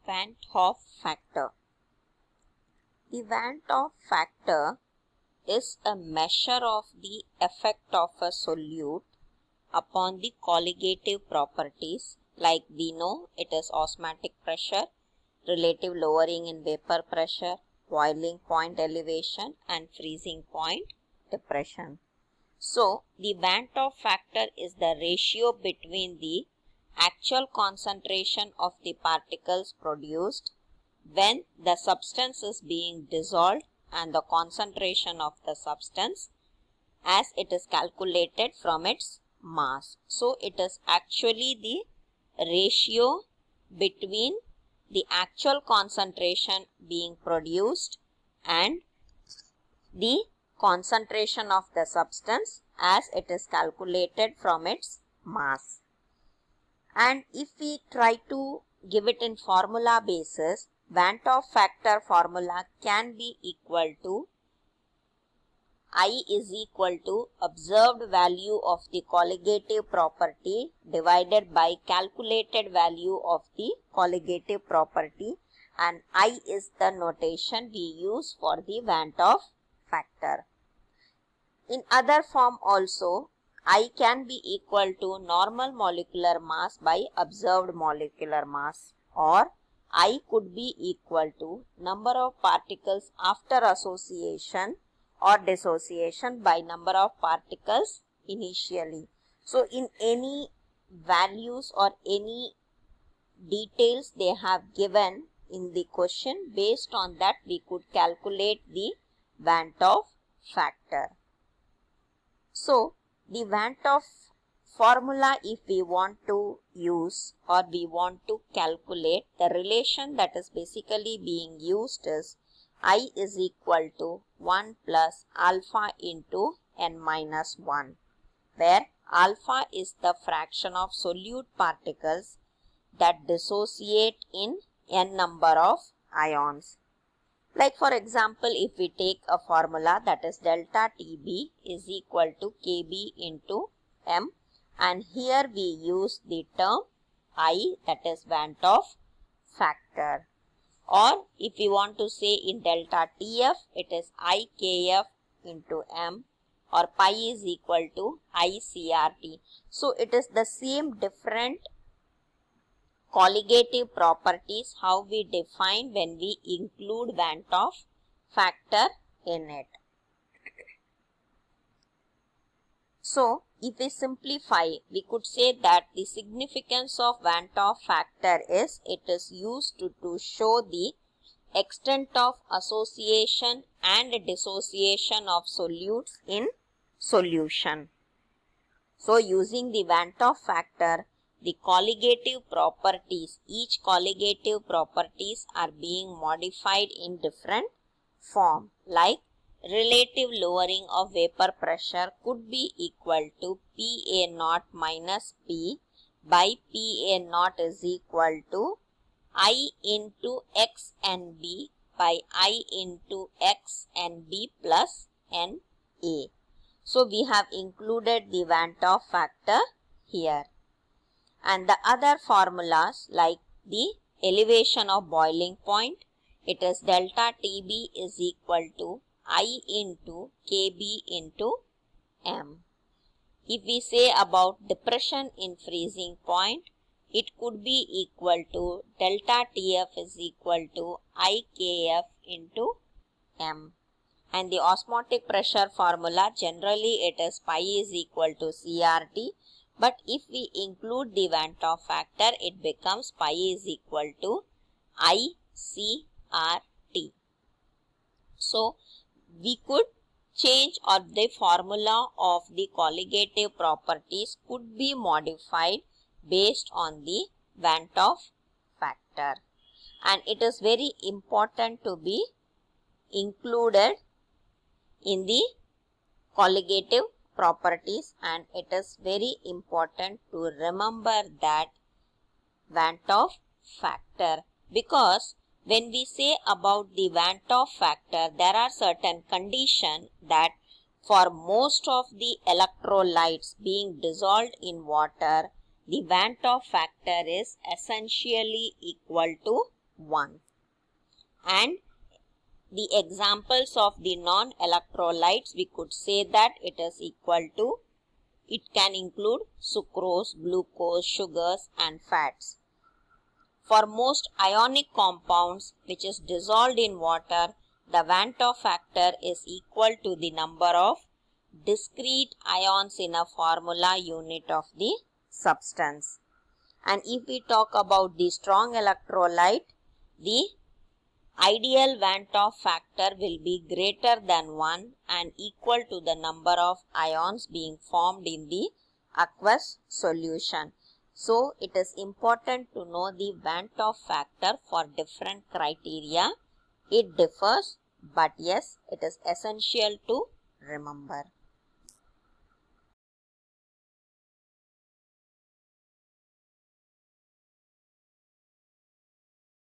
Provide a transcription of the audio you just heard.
Van 't Hoff factor. The Van 't Hoff factor is a measure of the effect of a solute upon the colligative properties. Like we know, it is osmotic pressure, relative lowering in vapor pressure, boiling point elevation, and freezing point depression. So, the Van 't Hoff factor is the ratio between the actual concentration of the particles produced when the substance is being dissolved and the concentration of the substance as it is calculated from its mass. So, it is actually the ratio between the actual concentration being produced and the concentration of the substance as it is calculated from its mass. And if we try to give it in formula basis, Van 't Hoff factor formula can be equal to I is equal to observed value of the colligative property divided by calculated value of the colligative property, and I is the notation we use for the Van 't Hoff factor. In other form also, I can be equal to normal molecular mass by observed molecular mass, or I could be equal to number of particles after association or dissociation by number of particles initially. So, in any values or any details they have given in the question, based on that we could calculate the Van 't Hoff factor. So, the Van 't Hoff formula, if we want to use or we want to calculate, the relation that is basically being used is I is equal to 1 plus alpha into n minus 1, where alpha is the fraction of solute particles that dissociate in n number of ions. Like for example, if we take a formula that is delta TB is equal to KB into M, and here we use the term I, that is Van 't Hoff factor. Or if we want to say in delta TF, it is IKF into M, or pi is equal to ICRT. So it is the same different colligative properties how we define when we include Van 't Hoff factor in it. So, if we simplify, we could say that the significance of Van 't Hoff factor is it is used to show the extent of association and dissociation of solutes in solution. So, using the Van 't Hoff factor, the colligative properties, each colligative properties are being modified in different form. Like relative lowering of vapor pressure could be equal to PA naught minus P by PA naught is equal to I into X and B by I into X and B plus NA. So, we have included the Van 't Hoff factor here. And the other formulas like the elevation of boiling point, it is delta TB is equal to I into KB into M. If we say about depression in freezing point, it could be equal to delta TF is equal to IKF into M. And the osmotic pressure formula, generally it is pi is equal to CRT. But if we include the Van 't Hoff factor, it becomes pi is equal to ICRT. So, we could change, or the formula of the colligative properties could be modified based on the Van 't Hoff factor. And it is very important to be included in the colligative properties, and it is very important to remember that Van 't Hoff factor, because when we say about the Van 't Hoff factor, there are certain conditions that for most of the electrolytes being dissolved in water, the Van 't Hoff factor is essentially equal to 1. And the examples of the non-electrolytes, we could say that it is equal to, it can include sucrose, glucose, sugars and fats. For most ionic compounds which is dissolved in water, the Van't Hoff factor is equal to the number of discrete ions in a formula unit of the substance. And if we talk about the strong electrolyte, the ideal Van't Hoff factor will be greater than 1 and equal to the number of ions being formed in the aqueous solution. So, it is important to know the Van't Hoff factor for different criteria. It differs, but yes, it is essential to remember.